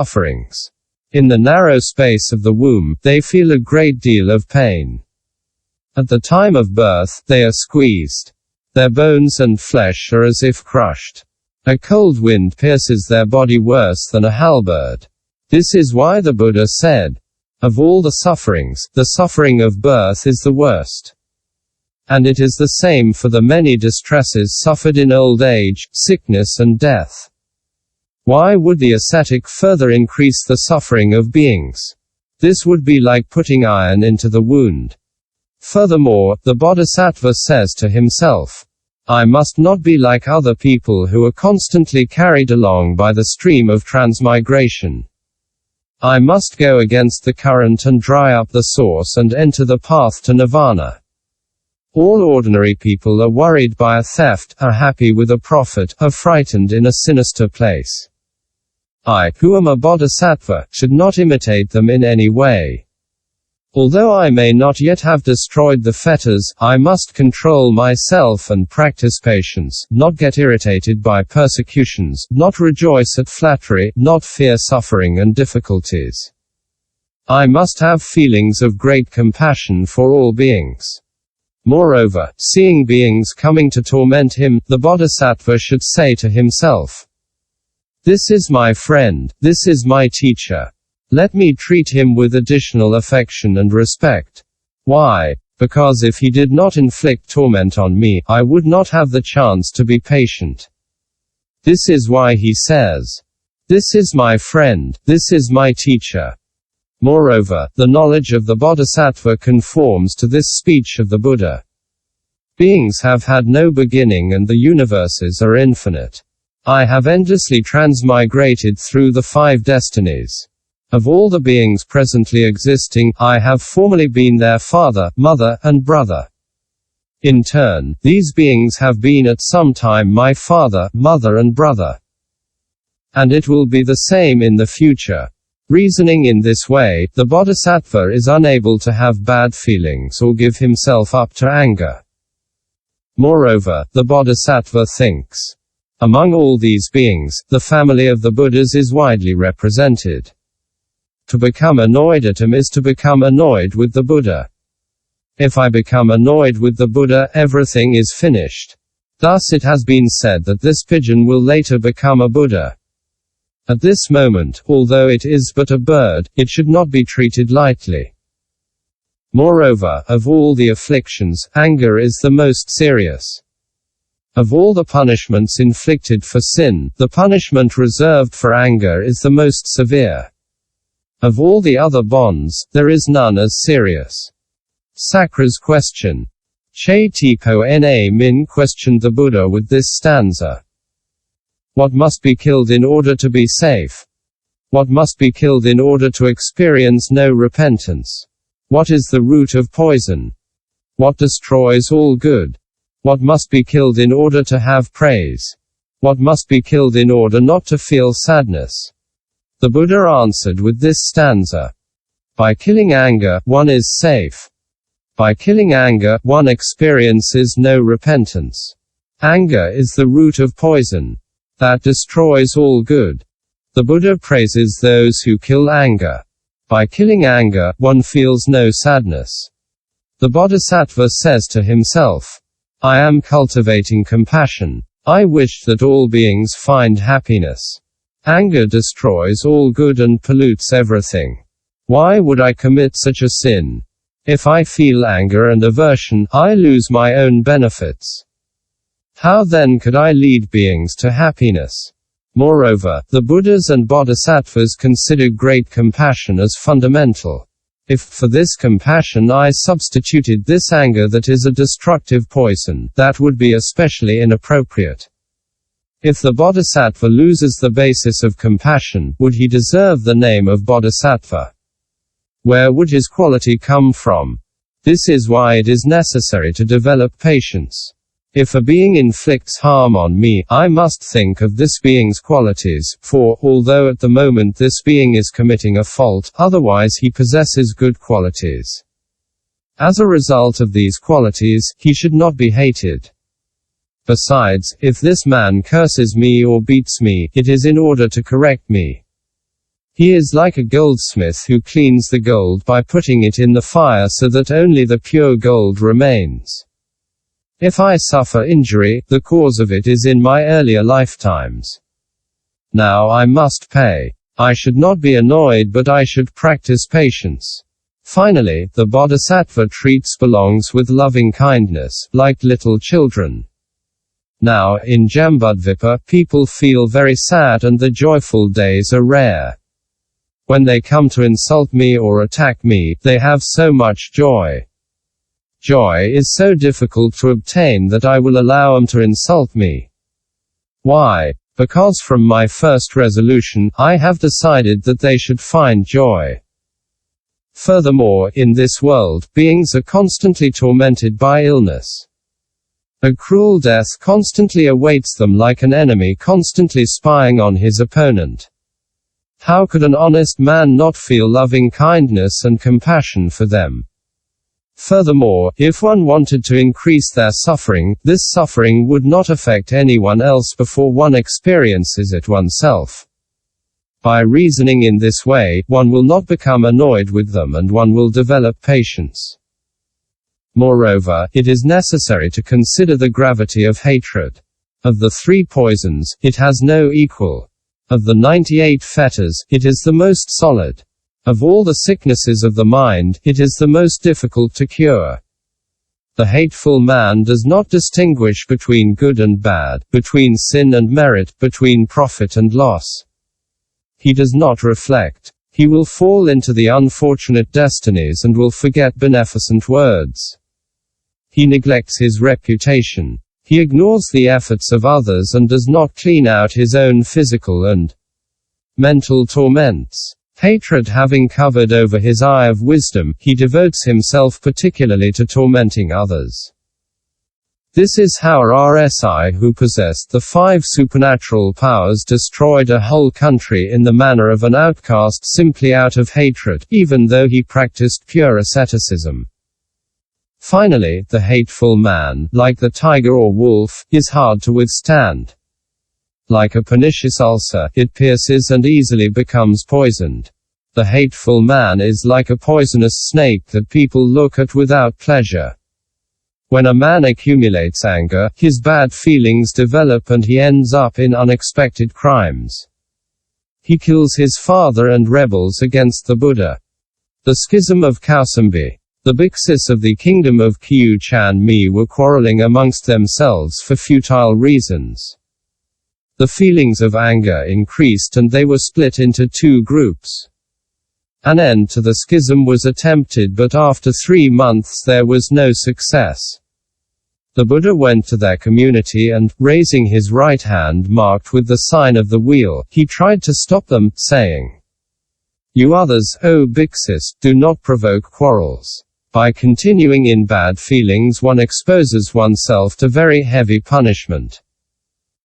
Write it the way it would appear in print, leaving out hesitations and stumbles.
sufferings. In the narrow space of the womb, they feel a great deal of pain. At the time of birth, they are squeezed. Their bones and flesh are as if crushed. A cold wind pierces their body worse than a halberd. This is why the Buddha said, of all the sufferings, the suffering of birth is the worst. And it is the same for the many distresses suffered in old age, sickness and death. Why would the ascetic further increase the suffering of beings? This would be like putting iron into the wound. Furthermore, the bodhisattva says to himself, I must not be like other people who are constantly carried along by the stream of transmigration. I must go against the current and dry up the source and enter the path to nirvana. All ordinary people are worried by a theft, are happy with a profit, are frightened in a sinister place. I, who am a bodhisattva, should not imitate them in any way. Although I may not yet have destroyed the fetters, I must control myself and practice patience, not get irritated by persecutions, not rejoice at flattery, not fear suffering and difficulties. I must have feelings of great compassion for all beings. Moreover, seeing beings coming to torment him, the bodhisattva should say to himself, this is my friend, this is my teacher. Let me treat him with additional affection and respect. Why? Because if he did not inflict torment on me, I would not have the chance to be patient. This is why he says, this is my friend, this is my teacher. Moreover, the knowledge of the bodhisattva conforms to this speech of the Buddha. Beings have had no beginning and the universes are infinite. I have endlessly transmigrated through the 5 destinies. Of all the beings presently existing, I have formerly been their father, mother, and brother. In turn, these beings have been at some time my father, mother and brother. And it will be the same in the future. Reasoning in this way, the bodhisattva is unable to have bad feelings or give himself up to anger. Moreover, the bodhisattva thinks, among all these beings, the family of the Buddhas is widely represented. To become annoyed at him is to become annoyed with the Buddha. If I become annoyed with the Buddha, everything is finished. Thus it has been said that this pigeon will later become a Buddha. At this moment, although it is but a bird, it should not be treated lightly. Moreover, of all the afflictions, anger is the most serious. Of all the punishments inflicted for sin, the punishment reserved for anger is the most severe. Of all the other bonds, there is none as serious. Sakra's question. Che Tipo Na Min questioned the Buddha with this stanza. What must be killed in order to be safe? What must be killed in order to experience no repentance? What is the root of poison? What destroys all good? What must be killed in order to have praise? What must be killed in order not to feel sadness? The Buddha answered with this stanza. By killing anger, one is safe. By killing anger, one experiences no repentance. Anger is the root of poison that destroys all good. The Buddha praises those who kill anger. By killing anger, one feels no sadness. The bodhisattva says to himself, I am cultivating compassion. I wish that all beings find happiness. Anger destroys all good and pollutes everything. Why would I commit such a sin? If I feel anger and aversion, I lose my own benefits. How then could I lead beings to happiness? Moreover, the Buddhas and bodhisattvas considered great compassion as fundamental. If, for this compassion I substituted this anger that is a destructive poison, that would be especially inappropriate. If the bodhisattva loses the basis of compassion, would he deserve the name of bodhisattva? Where would his quality come from? This is why it is necessary to develop patience. If a being inflicts harm on me, I must think of this being's qualities, for, although at the moment this being is committing a fault, otherwise he possesses good qualities. As a result of these qualities, he should not be hated. Besides, if this man curses me or beats me, it is in order to correct me. He is like a goldsmith who cleans the gold by putting it in the fire so that only the pure gold remains. If I suffer injury, the cause of it is in my earlier lifetimes. Now I must pay. I should not be annoyed, but I should practice patience. Finally, the bodhisattva treats belongs with loving kindness, like little children. Now, in Jambudvipa, people feel very sad and the joyful days are rare. When they come to insult me or attack me, they have so much joy. Joy is so difficult to obtain that I will allow them to insult me. Why? Because from my first resolution, I have decided that they should find joy. Furthermore, in this world, beings are constantly tormented by illness. A cruel death constantly awaits them, like an enemy constantly spying on his opponent. How could an honest man not feel loving kindness and compassion for them? Furthermore, if one wanted to increase their suffering, this suffering would not affect anyone else before one experiences it oneself. By reasoning in this way, one will not become annoyed with them and one will develop patience. Moreover, it is necessary to consider the gravity of hatred. Of the 3 poisons, it has no equal. Of the 98 fetters, it is the most solid. Of all the sicknesses of the mind, it is the most difficult to cure. The hateful man does not distinguish between good and bad, between sin and merit, between profit and loss. He does not reflect. He will fall into the unfortunate destinies and will forget beneficent words. He neglects his reputation. He ignores the efforts of others and does not clean out his own physical and mental torments. Hatred having covered over his eye of wisdom, he devotes himself particularly to tormenting others. This is how RSI, who possessed the 5 supernatural powers, destroyed a whole country in the manner of an outcast simply out of hatred, even though he practiced pure asceticism. Finally, the hateful man, like the tiger or wolf, is hard to withstand. Like a pernicious ulcer, it pierces and easily becomes poisoned. The hateful man is like a poisonous snake that people look at without pleasure. When a man accumulates anger, his bad feelings develop and he ends up in unexpected crimes. He kills his father and rebels against the Buddha. The schism of Kausambi. The bhiksus of the kingdom of Kyu Chan Mi were quarreling amongst themselves for futile reasons. The feelings of anger increased and they were split into 2 groups. An end to the schism was attempted, but after 3 months there was no success. The Buddha went to their community and, raising his right hand marked with the sign of the wheel, he tried to stop them, saying, "You others, O bhiksus, do not provoke quarrels. By continuing in bad feelings one exposes oneself to very heavy punishment.